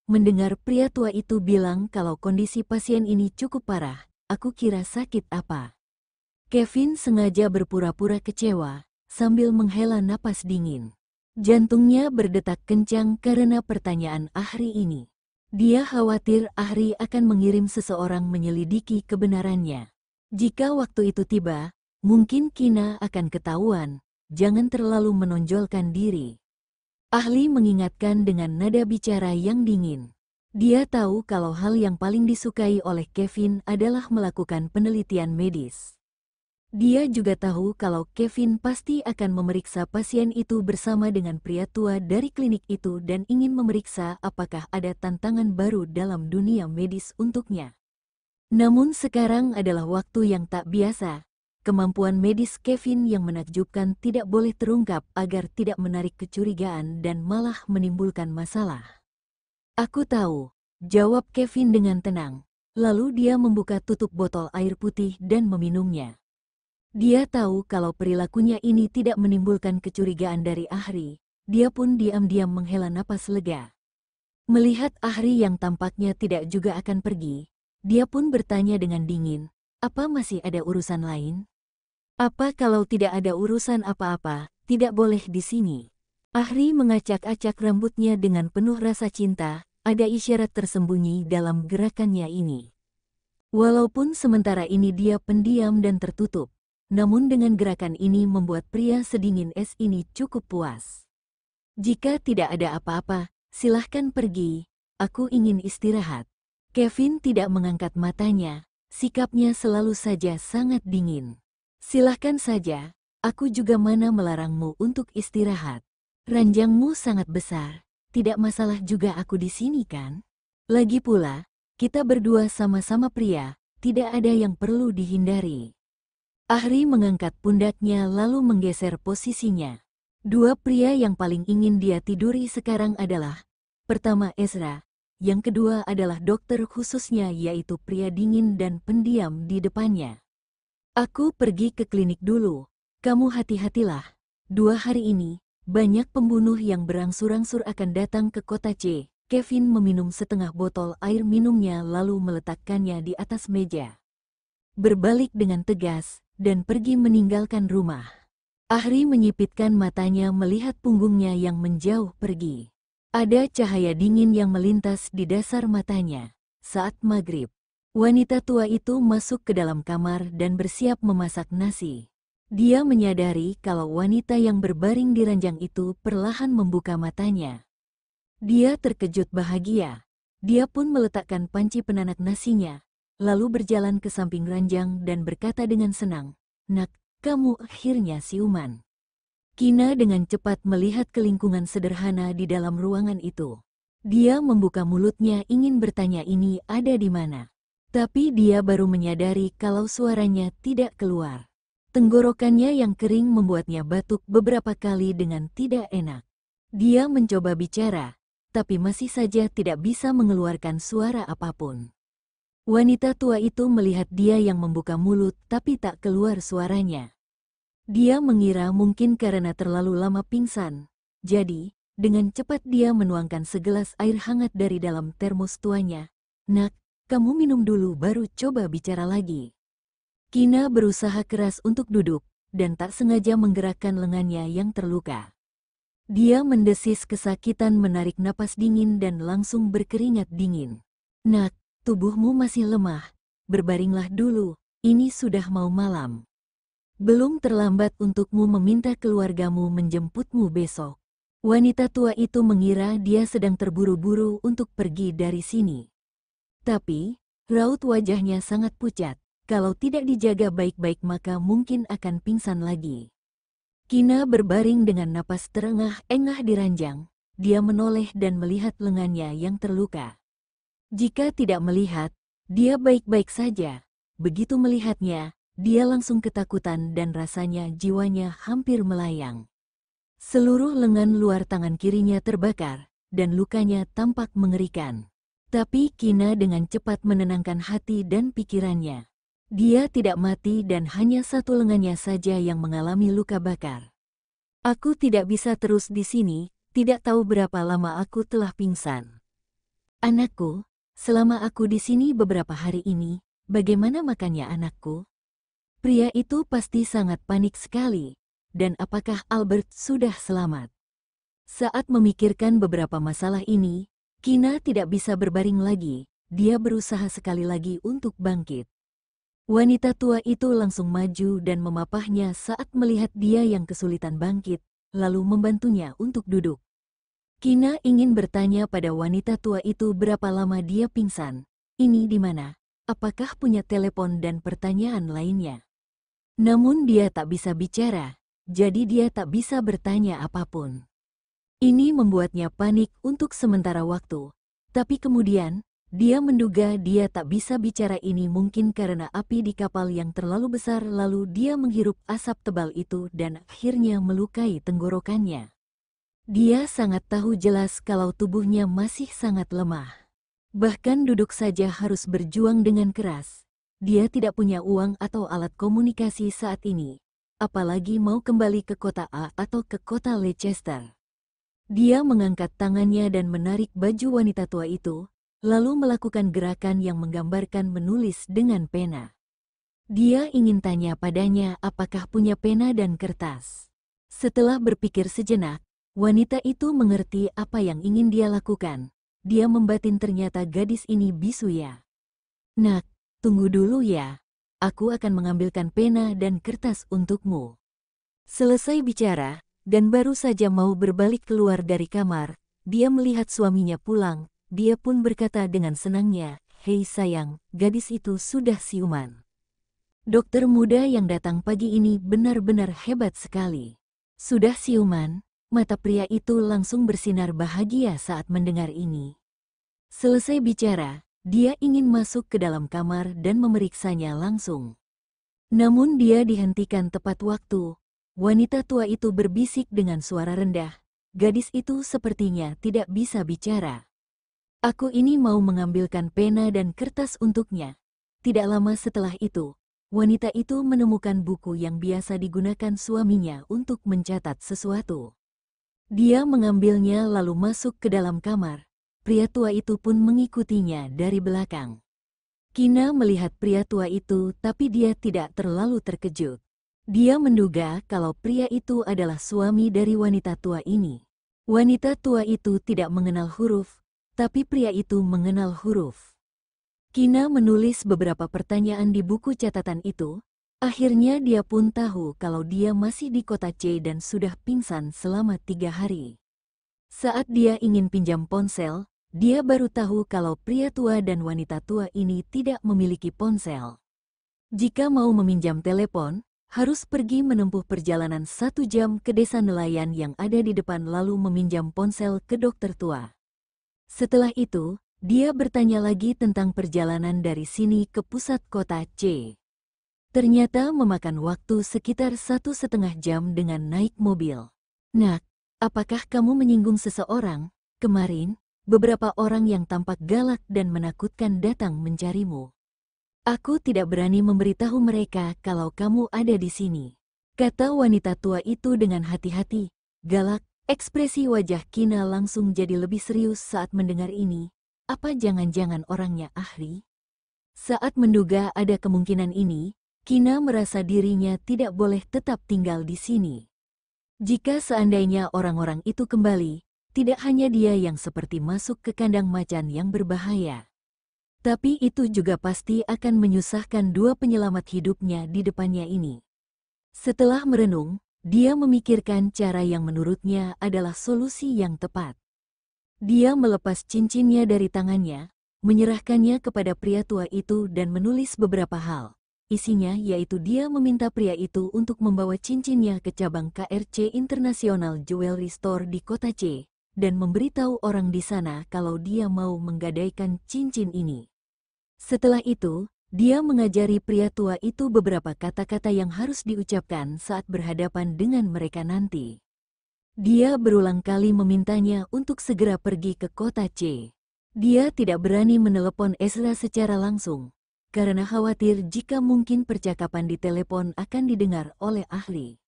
Mendengar pria tua itu bilang kalau kondisi pasien ini cukup parah, aku kira sakit apa. Kevin sengaja berpura-pura kecewa, sambil menghela napas dingin. Jantungnya berdetak kencang karena pertanyaan Ahri ini. Dia khawatir Ahri akan mengirim seseorang menyelidiki kebenarannya. Jika waktu itu tiba, mungkin Kina akan ketahuan. Jangan terlalu menonjolkan diri. Ahli mengingatkan dengan nada bicara yang dingin. Dia tahu kalau hal yang paling disukai oleh Kevin adalah melakukan penelitian medis. Dia juga tahu kalau Kevin pasti akan memeriksa pasien itu bersama dengan pria tua dari klinik itu dan ingin memeriksa apakah ada tantangan baru dalam dunia medis untuknya. Namun sekarang adalah waktu yang tak biasa. Kemampuan medis Kevin yang menakjubkan tidak boleh terungkap agar tidak menarik kecurigaan dan malah menimbulkan masalah. Aku tahu, jawab Kevin dengan tenang. Lalu dia membuka tutup botol air putih dan meminumnya. Dia tahu kalau perilakunya ini tidak menimbulkan kecurigaan dari Ahri. Dia pun diam-diam menghela napas lega. Melihat Ahri yang tampaknya tidak juga akan pergi, dia pun bertanya dengan dingin, "Apa masih ada urusan lain? Apa kalau tidak ada urusan apa-apa, tidak boleh di sini?" Ahri mengacak-acak rambutnya dengan penuh rasa cinta, ada isyarat tersembunyi dalam gerakannya ini. Walaupun sementara ini dia pendiam dan tertutup, namun dengan gerakan ini membuat pria sedingin es ini cukup puas. "Jika tidak ada apa-apa, silahkan pergi, aku ingin istirahat." Kevin tidak mengangkat matanya, sikapnya selalu saja sangat dingin. "Silahkan saja, aku juga mana melarangmu untuk istirahat. Ranjangmu sangat besar, tidak masalah juga aku di sini kan? Lagi pula, kita berdua sama-sama pria, tidak ada yang perlu dihindari." Ahri mengangkat pundaknya lalu menggeser posisinya. Dua pria yang paling ingin dia tiduri sekarang adalah, pertama Ezra, yang kedua adalah dokter khususnya yaitu pria dingin dan pendiam di depannya. "Aku pergi ke klinik dulu, kamu hati-hatilah. 2 hari ini, banyak pembunuh yang berangsur-angsur akan datang ke kota C." Kevin meminum setengah botol air minumnya lalu meletakkannya di atas meja. Berbalik dengan tegas, dan pergi meninggalkan rumah. Ahri menyipitkan matanya melihat punggungnya yang menjauh pergi. Ada cahaya dingin yang melintas di dasar matanya. Saat maghrib, wanita tua itu masuk ke dalam kamar dan bersiap memasak nasi. Dia menyadari kalau wanita yang berbaring di ranjang itu perlahan membuka matanya. Dia terkejut bahagia. Dia pun meletakkan panci penanak nasinya, lalu berjalan ke samping ranjang dan berkata dengan senang, "Nak, kamu akhirnya siuman." Kina dengan cepat melihat kelingkungan sederhana di dalam ruangan itu. Dia membuka mulutnya ingin bertanya ini ada di mana. Tapi dia baru menyadari kalau suaranya tidak keluar. Tenggorokannya yang kering membuatnya batuk beberapa kali dengan tidak enak. Dia mencoba bicara, tapi masih saja tidak bisa mengeluarkan suara apapun. Wanita tua itu melihat dia yang membuka mulut tapi tak keluar suaranya. Dia mengira mungkin karena terlalu lama pingsan. Jadi, dengan cepat dia menuangkan segelas air hangat dari dalam termos tuanya. "Nak, kamu minum dulu baru coba bicara lagi." Kina berusaha keras untuk duduk, dan tak sengaja menggerakkan lengannya yang terluka. Dia mendesis kesakitan menarik napas dingin dan langsung berkeringat dingin. "Nak, tubuhmu masih lemah, berbaringlah dulu, ini sudah mau malam. Belum terlambat untukmu meminta keluargamu menjemputmu besok." Wanita tua itu mengira dia sedang terburu-buru untuk pergi dari sini. Tapi, raut wajahnya sangat pucat. Kalau tidak dijaga baik-baik maka mungkin akan pingsan lagi. Kina berbaring dengan napas terengah-engah di ranjang. Dia menoleh dan melihat lengannya yang terluka. Jika tidak melihat, dia baik-baik saja. Begitu melihatnya, dia langsung ketakutan dan rasanya jiwanya hampir melayang. Seluruh lengan luar tangan kirinya terbakar, dan lukanya tampak mengerikan. Tapi Kina dengan cepat menenangkan hati dan pikirannya. Dia tidak mati dan hanya satu lengannya saja yang mengalami luka bakar. "Aku tidak bisa terus di sini, tidak tahu berapa lama aku telah pingsan. Anakku, selama aku di sini beberapa hari ini, bagaimana makannya anakku? Pria itu pasti sangat panik sekali. Dan apakah Albert sudah selamat? Saat memikirkan beberapa masalah ini, Kina tidak bisa berbaring lagi. Dia berusaha sekali lagi untuk bangkit. Wanita tua itu langsung maju dan memapahnya saat melihat dia yang kesulitan bangkit, lalu membantunya untuk duduk. Kina ingin bertanya pada wanita tua itu berapa lama dia pingsan. Ini di mana? Apakah punya telepon dan pertanyaan lainnya? Namun dia tak bisa bicara, jadi dia tak bisa bertanya apapun. Ini membuatnya panik untuk sementara waktu. Tapi kemudian, dia menduga dia tak bisa bicara ini mungkin karena api di kapal yang terlalu besar lalu dia menghirup asap tebal itu dan akhirnya melukai tenggorokannya. Dia sangat tahu jelas kalau tubuhnya masih sangat lemah. Bahkan duduk saja harus berjuang dengan keras. Dia tidak punya uang atau alat komunikasi saat ini. Apalagi mau kembali ke kota A atau ke kota Leicester. Dia mengangkat tangannya dan menarik baju wanita tua itu, lalu melakukan gerakan yang menggambarkan menulis dengan pena. Dia ingin tanya padanya apakah punya pena dan kertas. Setelah berpikir sejenak, wanita itu mengerti apa yang ingin dia lakukan. Dia membatin ternyata gadis ini bisu ya. Nak, tunggu dulu ya. Aku akan mengambilkan pena dan kertas untukmu. Selesai bicara, dan baru saja mau berbalik keluar dari kamar, dia melihat suaminya pulang. Dia pun berkata dengan senangnya, "Hei sayang, gadis itu sudah siuman." Dokter muda yang datang pagi ini benar-benar hebat sekali. Sudah siuman, mata pria itu langsung bersinar bahagia saat mendengar ini. Selesai bicara, dia ingin masuk ke dalam kamar dan memeriksanya langsung. Namun dia dihentikan tepat waktu. Wanita tua itu berbisik dengan suara rendah. Gadis itu sepertinya tidak bisa bicara. Aku ini mau mengambilkan pena dan kertas untuknya. Tidak lama setelah itu, wanita itu menemukan buku yang biasa digunakan suaminya untuk mencatat sesuatu. Dia mengambilnya lalu masuk ke dalam kamar. Pria tua itu pun mengikutinya dari belakang. Kina melihat pria tua itu tapi dia tidak terlalu terkejut. Dia menduga kalau pria itu adalah suami dari wanita tua ini. Wanita tua itu tidak mengenal huruf, tapi pria itu mengenal huruf. Kina menulis beberapa pertanyaan di buku catatan itu. Akhirnya dia pun tahu kalau dia masih di kota C dan sudah pingsan selama 3 hari. Saat dia ingin pinjam ponsel, dia baru tahu kalau pria tua dan wanita tua ini tidak memiliki ponsel. Jika mau meminjam telepon, harus pergi menempuh perjalanan 1 jam ke desa nelayan yang ada di depan lalu meminjam ponsel ke dokter tua. Setelah itu, dia bertanya lagi tentang perjalanan dari sini ke pusat kota C. Ternyata memakan waktu sekitar 1,5 jam dengan naik mobil. Nak, apakah kamu menyinggung seseorang? Kemarin, beberapa orang yang tampak galak dan menakutkan datang mencarimu. Aku tidak berani memberitahu mereka kalau kamu ada di sini. Kata wanita tua itu dengan hati-hati, galak. Ekspresi wajah Kina langsung jadi lebih serius saat mendengar ini. Apa jangan-jangan orangnya ahli? Saat menduga ada kemungkinan ini, Kina merasa dirinya tidak boleh tetap tinggal di sini. Jika seandainya orang-orang itu kembali, tidak hanya dia yang seperti masuk ke kandang macan yang berbahaya. Tapi itu juga pasti akan menyusahkan 2 penyelamat hidupnya di depannya ini. Setelah merenung, dia memikirkan cara yang menurutnya adalah solusi yang tepat. Dia melepas cincinnya dari tangannya, menyerahkannya kepada pria tua itu dan menulis beberapa hal. Isinya yaitu dia meminta pria itu untuk membawa cincinnya ke cabang KRC International Jewelry Store di kota C, dan memberitahu orang di sana kalau dia mau menggadaikan cincin ini. Setelah itu, dia mengajari pria tua itu beberapa kata-kata yang harus diucapkan saat berhadapan dengan mereka nanti. Dia berulang kali memintanya untuk segera pergi ke kota C. Dia tidak berani menelepon Ezra secara langsung, karena khawatir jika mungkin percakapan di telepon akan didengar oleh ahli.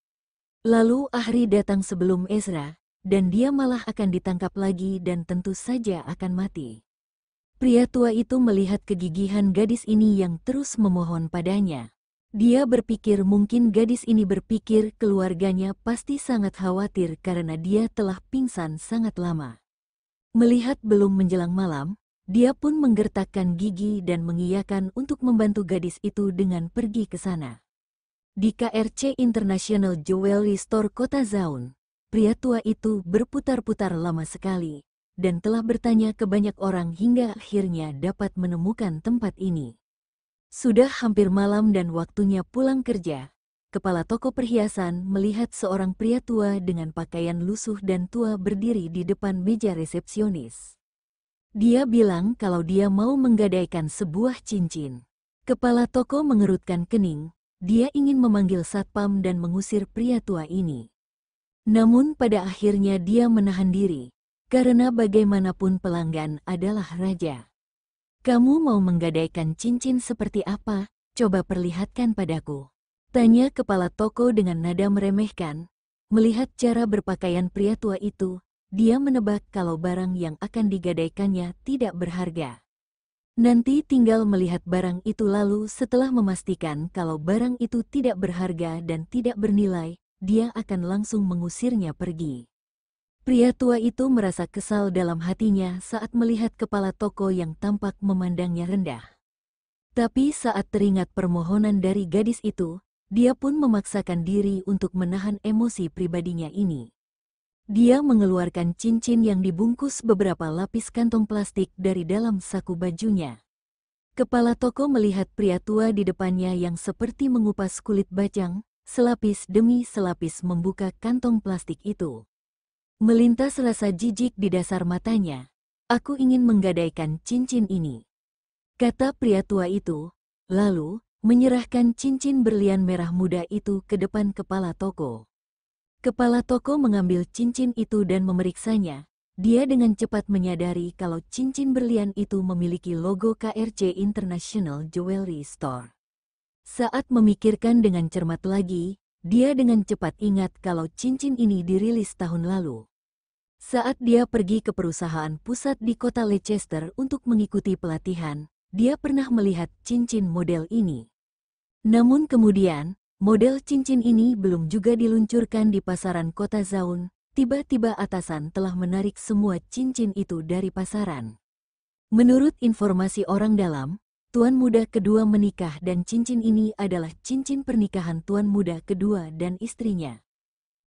Lalu ahli datang sebelum Ezra, dan dia malah akan ditangkap lagi dan tentu saja akan mati. Pria tua itu melihat kegigihan gadis ini yang terus memohon padanya. Dia berpikir mungkin gadis ini berpikir keluarganya pasti sangat khawatir karena dia telah pingsan sangat lama. Melihat belum menjelang malam, dia pun menggertakkan gigi dan mengiyakan untuk membantu gadis itu dengan pergi ke sana. Di KRC International Jewelry Store Kota Zaun, pria tua itu berputar-putar lama sekali dan telah bertanya ke banyak orang hingga akhirnya dapat menemukan tempat ini. Sudah hampir malam dan waktunya pulang kerja. Kepala toko perhiasan melihat seorang pria tua dengan pakaian lusuh dan tua berdiri di depan meja resepsionis. Dia bilang kalau dia mau menggadaikan sebuah cincin. Kepala toko mengerutkan kening, dia ingin memanggil satpam dan mengusir pria tua ini. Namun pada akhirnya dia menahan diri, karena bagaimanapun pelanggan adalah raja. Kamu mau menggadaikan cincin seperti apa? Coba perlihatkan padaku. Tanya kepala toko dengan nada meremehkan. Melihat cara berpakaian pria tua itu, dia menebak kalau barang yang akan digadaikannya tidak berharga. Nanti tinggal melihat barang itu lalu setelah memastikan kalau barang itu tidak berharga dan tidak bernilai, dia akan langsung mengusirnya pergi. Pria tua itu merasa kesal dalam hatinya saat melihat kepala toko yang tampak memandangnya rendah. Tapi saat teringat permohonan dari gadis itu, dia pun memaksakan diri untuk menahan emosi pribadinya ini. Dia mengeluarkan cincin yang dibungkus beberapa lapis kantong plastik dari dalam saku bajunya. Kepala toko melihat pria tua di depannya yang seperti mengupas kulit bajang, selapis demi selapis membuka kantong plastik itu. Melintas rasa jijik di dasar matanya. Aku ingin menggadaikan cincin ini, kata pria tua itu, lalu menyerahkan cincin berlian merah muda itu ke depan kepala toko. Kepala toko mengambil cincin itu dan memeriksanya. Dia dengan cepat menyadari kalau cincin berlian itu memiliki logo KRC International Jewelry Store. Saat memikirkan dengan cermat lagi, dia dengan cepat ingat kalau cincin ini dirilis tahun lalu. Saat dia pergi ke perusahaan pusat di kota Leicester untuk mengikuti pelatihan, dia pernah melihat cincin model ini. Namun kemudian, model cincin ini belum juga diluncurkan di pasaran kota Zaun. Tiba-tiba atasan telah menarik semua cincin itu dari pasaran. Menurut informasi orang dalam, tuan muda kedua menikah dan cincin ini adalah cincin pernikahan tuan muda kedua dan istrinya.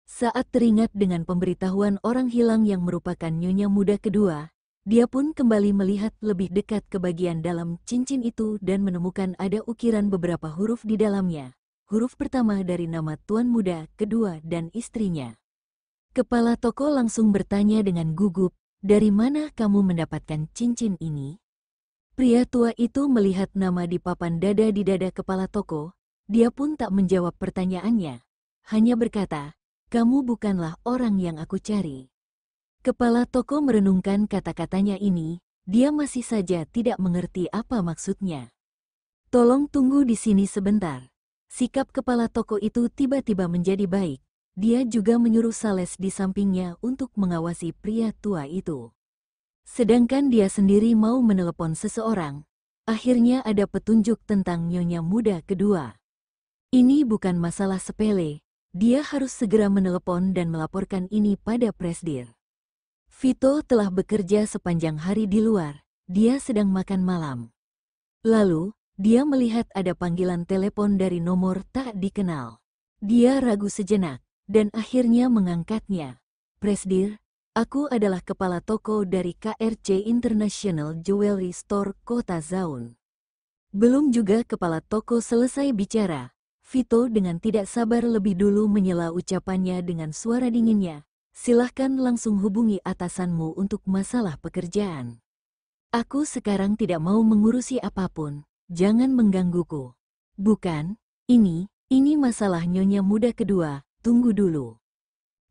Saat teringat dengan pemberitahuan orang hilang yang merupakan nyonya muda kedua, dia pun kembali melihat lebih dekat ke bagian dalam cincin itu dan menemukan ada ukiran beberapa huruf di dalamnya. Huruf pertama dari nama tuan muda kedua dan istrinya. Kepala toko langsung bertanya dengan gugup, "Dari mana kamu mendapatkan cincin ini?" Pria tua itu melihat nama di papan dada di dada kepala toko. Dia pun tak menjawab pertanyaannya. Hanya berkata, "Kamu bukanlah orang yang aku cari." Kepala toko merenungkan kata-katanya ini, dia masih saja tidak mengerti apa maksudnya. "Tolong tunggu di sini sebentar." Sikap kepala toko itu tiba-tiba menjadi baik. Dia juga menyuruh sales di sampingnya untuk mengawasi pria tua itu. Sedangkan dia sendiri mau menelepon seseorang. Akhirnya ada petunjuk tentang nyonya muda kedua. Ini bukan masalah sepele, dia harus segera menelepon dan melaporkan ini pada Presdir. Vito telah bekerja sepanjang hari di luar, dia sedang makan malam. Lalu, dia melihat ada panggilan telepon dari nomor tak dikenal. Dia ragu sejenak, dan akhirnya mengangkatnya. "Presdir, aku adalah kepala toko dari KRC International Jewelry Store Kota Zaun." Belum juga kepala toko selesai bicara, Vito dengan tidak sabar lebih dulu menyela ucapannya dengan suara dinginnya. "Silahkan langsung hubungi atasanmu untuk masalah pekerjaan. Aku sekarang tidak mau mengurusi apapun, jangan menggangguku." "Bukan, ini masalah nyonya muda kedua, tunggu dulu."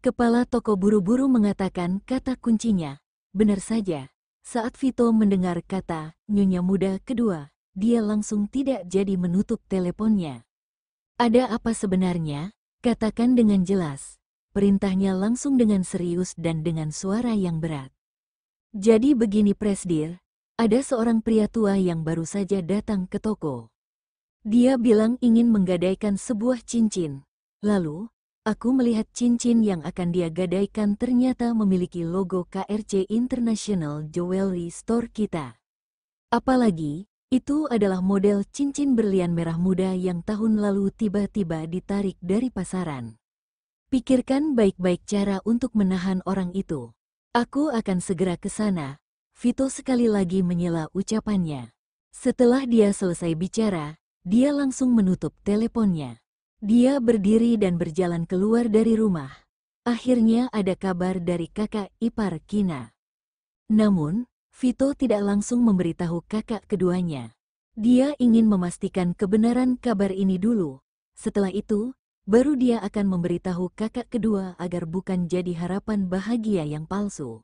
Kepala toko buru-buru mengatakan kata kuncinya. Benar saja, saat Vito mendengar kata nyonya muda kedua, dia langsung tidak jadi menutup teleponnya. "Ada apa sebenarnya? Katakan dengan jelas." Perintahnya langsung dengan serius dan dengan suara yang berat. "Jadi begini Presdir, ada seorang pria tua yang baru saja datang ke toko. Dia bilang ingin menggadaikan sebuah cincin. Lalu, aku melihat cincin yang akan dia gadaikan ternyata memiliki logo KRC International Jewelry Store kita. Apalagi, itu adalah model cincin berlian merah muda yang tahun lalu tiba-tiba ditarik dari pasaran. Pikirkan baik-baik cara untuk menahan orang itu. Aku akan segera ke sana. Vito sekali lagi menyela ucapannya. Setelah dia selesai bicara, dia langsung menutup teleponnya. Dia berdiri dan berjalan keluar dari rumah. Akhirnya ada kabar dari kakak ipar Kina. Namun, Vito tidak langsung memberitahu kakak keduanya. Dia ingin memastikan kebenaran kabar ini dulu. Setelah itu, baru dia akan memberitahu kakak kedua agar bukan jadi harapan bahagia yang palsu.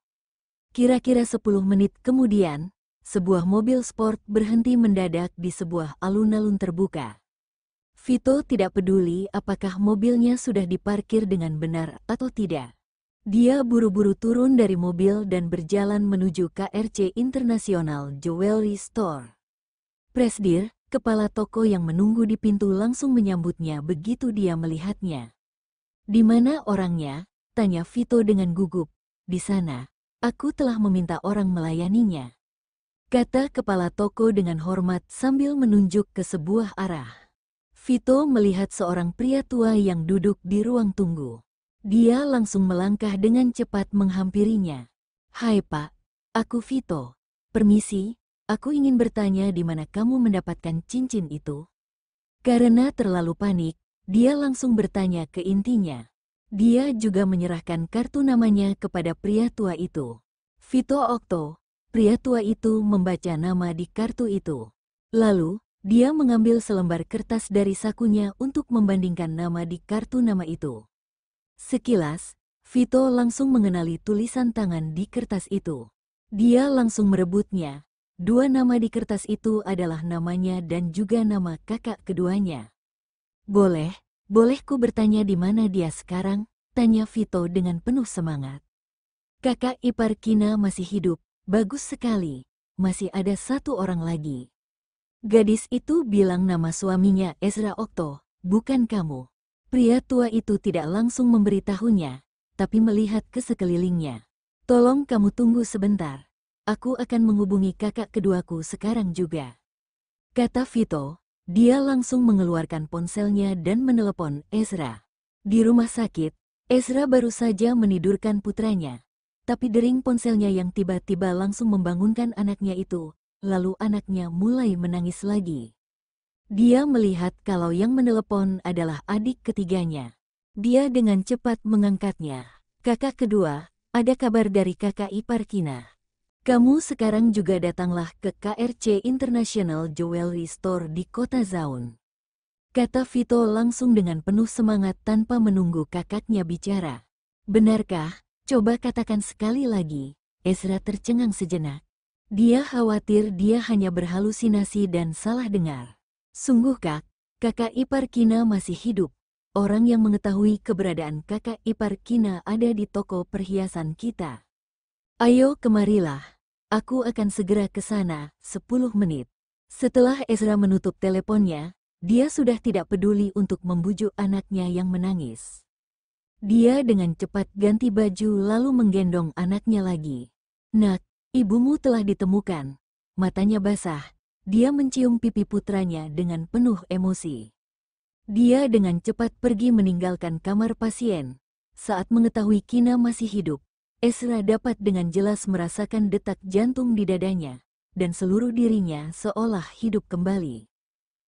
Kira-kira 10 menit kemudian, sebuah mobil sport berhenti mendadak di sebuah alun-alun terbuka. Vito tidak peduli apakah mobilnya sudah diparkir dengan benar atau tidak. Dia buru-buru turun dari mobil dan berjalan menuju KRC International Jewelry Store. Presdir, kepala toko yang menunggu di pintu langsung menyambutnya begitu dia melihatnya. "Di mana orangnya?" tanya Vito dengan gugup. "Di sana, aku telah meminta orang melayaninya," kata kepala toko dengan hormat sambil menunjuk ke sebuah arah. Vito melihat seorang pria tua yang duduk di ruang tunggu. Dia langsung melangkah dengan cepat menghampirinya. "Hai Pak, aku Vito. Permisi, aku ingin bertanya di mana kamu mendapatkan cincin itu?" Karena terlalu panik, dia langsung bertanya ke intinya. Dia juga menyerahkan kartu namanya kepada pria tua itu. Vito Okto. Pria tua itu membaca nama di kartu itu. Lalu, dia mengambil selembar kertas dari sakunya untuk membandingkan nama di kartu nama itu. Sekilas, Vito langsung mengenali tulisan tangan di kertas itu. Dia langsung merebutnya. Dua nama di kertas itu adalah namanya dan juga nama kakak keduanya. Boleh ku bertanya di mana dia sekarang?" tanya Vito dengan penuh semangat. "Kakak ipar Kina masih hidup, bagus sekali. Masih ada satu orang lagi." Gadis itu bilang nama suaminya Ezra Okto, bukan kamu. Pria tua itu tidak langsung memberitahunya, tapi melihat ke sekelilingnya. "Tolong kamu tunggu sebentar. Aku akan menghubungi kakak keduaku sekarang juga," kata Vito. Dia langsung mengeluarkan ponselnya dan menelepon Ezra. Di rumah sakit, Ezra baru saja menidurkan putranya. Tapi dering ponselnya yang tiba-tiba langsung membangunkan anaknya itu, lalu anaknya mulai menangis lagi. Dia melihat kalau yang menelepon adalah adik ketiganya. Dia dengan cepat mengangkatnya. "Kakak kedua, ada kabar dari kakak ipar Kina. Kamu sekarang juga datanglah ke KRC International Jewelry Store di kota Zaun," kata Vito langsung dengan penuh semangat tanpa menunggu kakaknya bicara. "Benarkah? Coba katakan sekali lagi." Ezra tercengang sejenak. Dia khawatir dia hanya berhalusinasi dan salah dengar. "Sungguh kakak ipar Kina masih hidup. Orang yang mengetahui keberadaan kakak ipar Kina ada di toko perhiasan kita. Ayo kemarilah. Aku akan segera ke sana, 10 menit. Setelah Ezra menutup teleponnya, dia sudah tidak peduli untuk membujuk anaknya yang menangis. Dia dengan cepat ganti baju lalu menggendong anaknya lagi. "Nak, ibumu telah ditemukan." Matanya basah. Dia mencium pipi putranya dengan penuh emosi. Dia dengan cepat pergi meninggalkan kamar pasien. Saat mengetahui Kina masih hidup, Ezra dapat dengan jelas merasakan detak jantung di dadanya, dan seluruh dirinya seolah hidup kembali.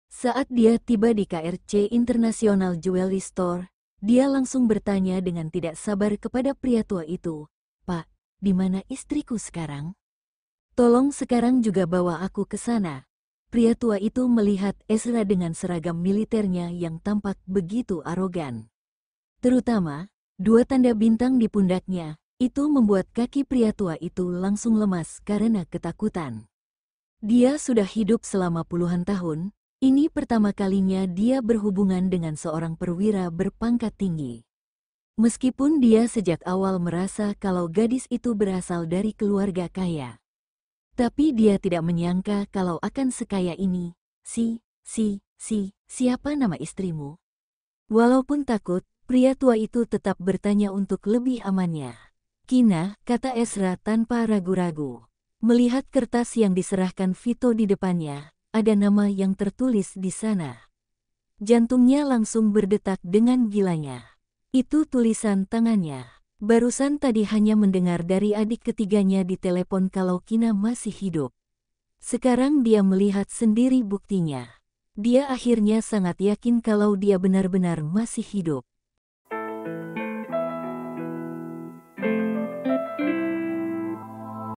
Saat dia tiba di KRC International Jewelry Store, dia langsung bertanya dengan tidak sabar kepada pria tua itu, "Pak, di mana istriku sekarang? Tolong sekarang juga bawa aku ke sana." Pria tua itu melihat Ezra dengan seragam militernya yang tampak begitu arogan. Terutama, 2 tanda bintang di pundaknya, itu membuat kaki pria tua itu langsung lemas karena ketakutan. Dia sudah hidup selama puluhan tahun, ini pertama kalinya dia berhubungan dengan seorang perwira berpangkat tinggi. Meskipun dia sejak awal merasa kalau gadis itu berasal dari keluarga kaya. Tapi dia tidak menyangka kalau akan sekaya ini. Siapa nama istrimu? Walaupun takut, pria tua itu tetap bertanya untuk lebih amannya. Kina, kata Ezra tanpa ragu-ragu. Melihat kertas yang diserahkan Vito di depannya, ada nama yang tertulis di sana. Jantungnya langsung berdetak dengan gilanya. Itu tulisan tangannya. Barusan tadi hanya mendengar dari adik ketiganya di telepon kalau Kina masih hidup. Sekarang dia melihat sendiri buktinya. Dia akhirnya sangat yakin kalau dia benar-benar masih hidup.